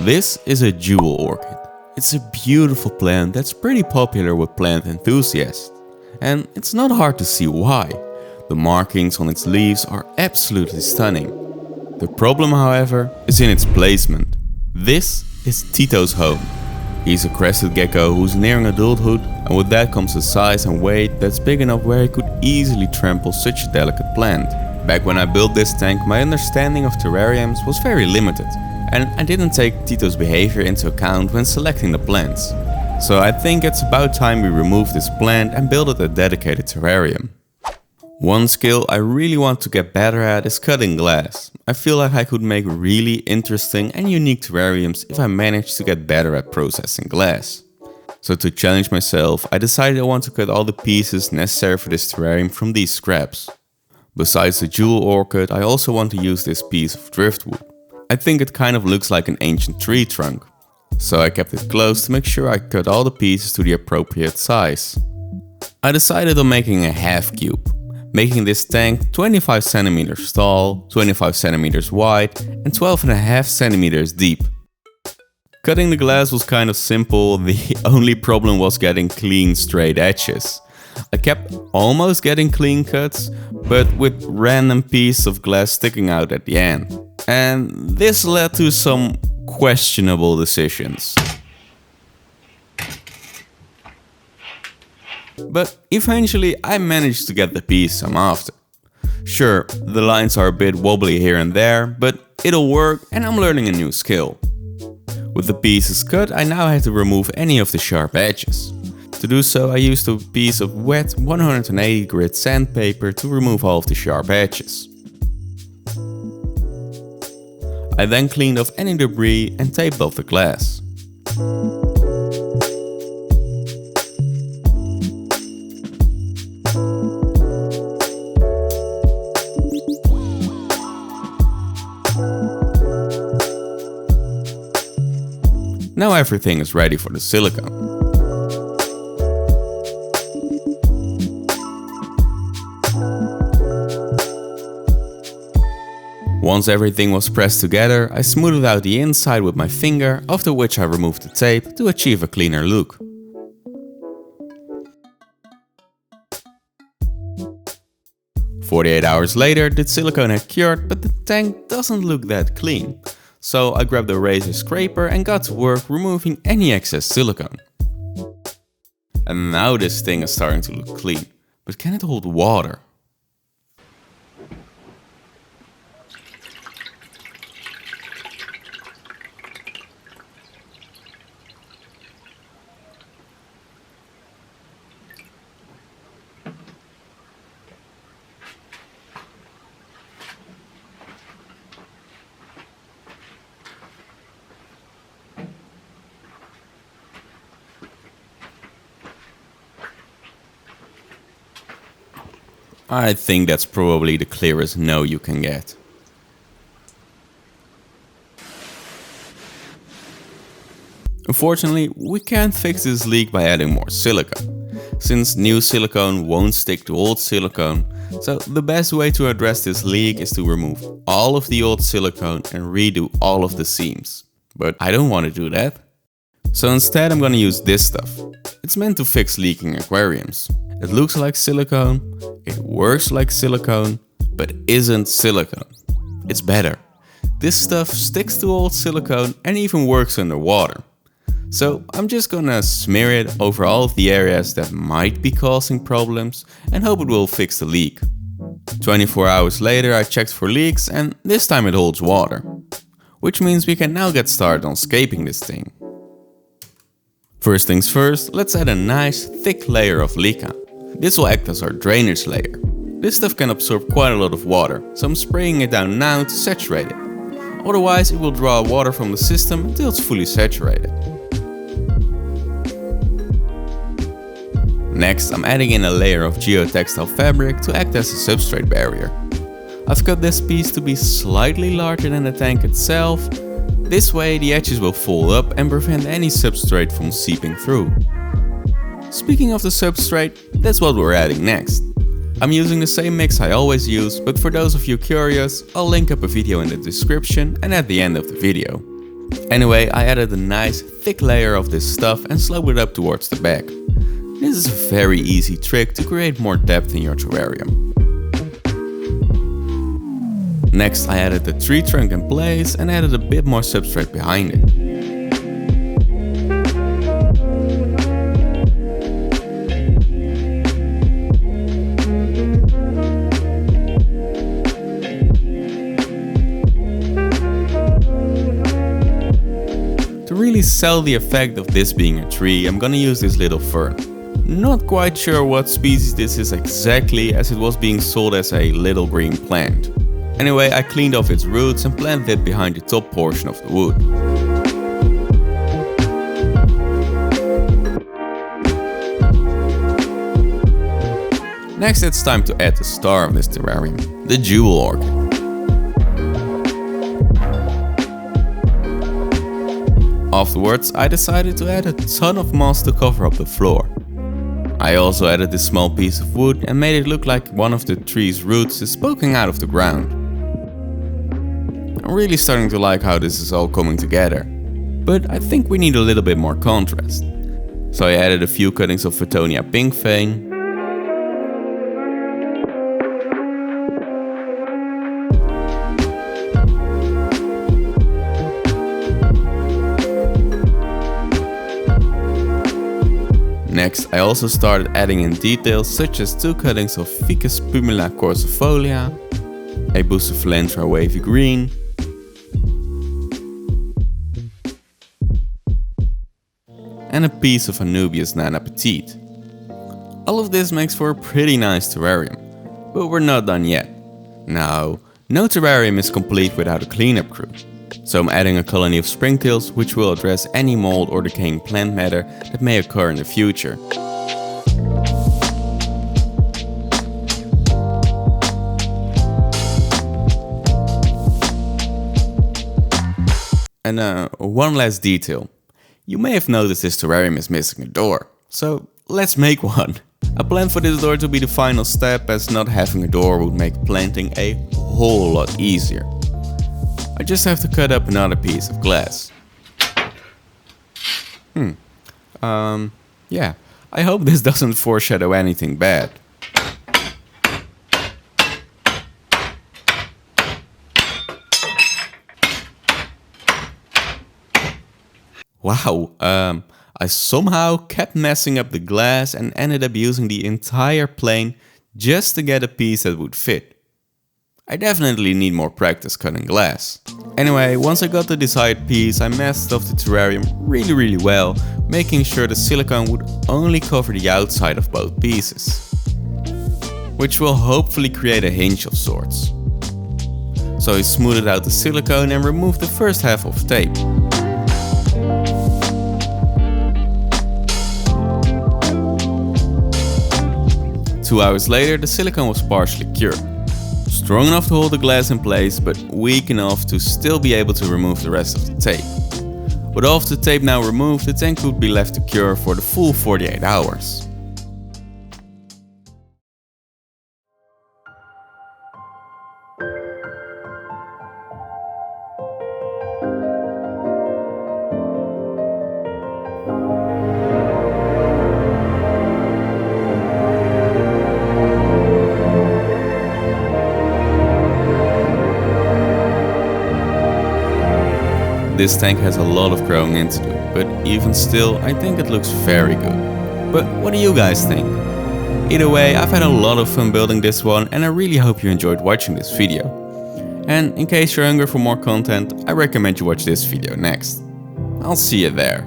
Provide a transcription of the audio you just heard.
This is a jewel orchid. It's a beautiful plant that's pretty popular with plant enthusiasts. And it's not hard to see why. The markings on its leaves are absolutely stunning. The problem, however, is in its placement. This is Tito's home. He's a crested gecko who's nearing adulthood, and with that comes a size and weight that's big enough where he could easily trample such a delicate plant. Back when I built this tank, my understanding of terrariums was very limited, and I didn't take Tito's behavior into account when selecting the plants. So I think it's about time we remove this plant and build it a dedicated terrarium. One skill I really want to get better at is cutting glass. I feel like I could make really interesting and unique terrariums if I managed to get better at processing glass. So to challenge myself, I decided I want to cut all the pieces necessary for this terrarium from these scraps. Besides the jewel orchid, I also want to use this piece of driftwood. I think it kind of looks like an ancient tree trunk. So I kept it close to make sure I cut all the pieces to the appropriate size. I decided on making a half cube, making this tank 25 centimeters tall, 25 centimeters wide and 12.5 centimeters deep. Cutting the glass was kind of simple, the only problem was getting clean straight edges. I kept almost getting clean cuts, but with random pieces of glass sticking out at the end. And this led to some questionable decisions. But eventually I managed to get the piece I'm after. Sure, the lines are a bit wobbly here and there, but it'll work and I'm learning a new skill. With the pieces cut, I now have to remove any of the sharp edges. To do so, I used a piece of wet 180 grit sandpaper to remove all of the sharp edges. I then cleaned off any debris and taped off the glass. Now everything is ready for the silicone. Once everything was pressed together, I smoothed out the inside with my finger, after which I removed the tape to achieve a cleaner look. "48 hours later, the silicone had cured, but the tank doesn't look that clean. So I grabbed a razor scraper and got to work removing any excess silicone. And now this thing is starting to look clean. But can it hold water? I think that's probably the clearest no you can get. Unfortunately, we can't fix this leak by adding more silicone, since new silicone won't stick to old silicone, so the best way to address this leak is to remove all of the old silicone and redo all of the seams. But I don't want to do that. So instead I'm gonna use this stuff. It's meant to fix leaking aquariums. It looks like silicone, it works like silicone, but isn't silicone. It's better. This stuff sticks to old silicone and even works underwater. So I'm just gonna smear it over all of the areas that might be causing problems and hope it will fix the leak. 24 hours later I checked for leaks and this time it holds water. Which means we can now get started on scaping this thing. First things first, let's add a nice thick layer of leca. This will act as our drainage layer. This stuff can absorb quite a lot of water, so I'm spraying it down now to saturate it. Otherwise it will draw water from the system until it's fully saturated. Next I'm adding in a layer of geotextile fabric to act as a substrate barrier. I've cut this piece to be slightly larger than the tank itself. This way the edges will fold up and prevent any substrate from seeping through. Speaking of the substrate, that's what we're adding next. I'm using the same mix I always use, but for those of you curious, I'll link up a video in the description and at the end of the video. Anyway, I added a nice thick layer of this stuff and sloped it up towards the back. This is a very easy trick to create more depth in your terrarium. Next I added the tree trunk in place and added a bit more substrate behind it. To really sell the effect of this being a tree, I'm gonna use this little fern. Not quite sure what species this is exactly, as it was being sold as a little green plant. Anyway, I cleaned off its roots and planted it behind the top portion of the wood. Next it's time to add the star of this terrarium, the jewel orchid. Afterwards, I decided to add a ton of moss to cover up the floor. I also added this small piece of wood and made it look like one of the tree's roots is poking out of the ground. I'm really starting to like how this is all coming together, but I think we need a little bit more contrast. So I added a few cuttings of Fittonia pink vein, Next, I also started adding in details such as 2 cuttings of Ficus pumila corsifolia, a Bucephalanthera wavy green, and a piece of Anubias nana petite. All of this makes for a pretty nice terrarium, but we're not done yet. Now, no terrarium is complete without a cleanup crew. So I'm adding a colony of springtails which will address any mold or decaying plant matter that may occur in the future. And one last detail. You may have noticed this terrarium is missing a door, so let's make one. I plan for this door to be the final step, as not having a door would make planting a whole lot easier. I just have to cut up another piece of glass. Yeah, I hope this doesn't foreshadow anything bad. Wow, I somehow kept messing up the glass and ended up using the entire plane just to get a piece that would fit. I definitely need more practice cutting glass. Anyway, once I got the desired piece, I masked off the terrarium really well, making sure the silicone would only cover the outside of both pieces, which will hopefully create a hinge of sorts. So I smoothed out the silicone and removed the first half of tape. Two hours later, the silicone was partially cured. Strong enough to hold the glass in place, but weak enough to still be able to remove the rest of the tape. With all of the tape now removed, the tank would be left to cure for the full 48 hours. This tank has a lot of growing into it, but even still, I think it looks very good. But what do you guys think? Either way, I've had a lot of fun building this one, and I really hope you enjoyed watching this video. And in case you're hungry for more content, I recommend you watch this video next. I'll see you there.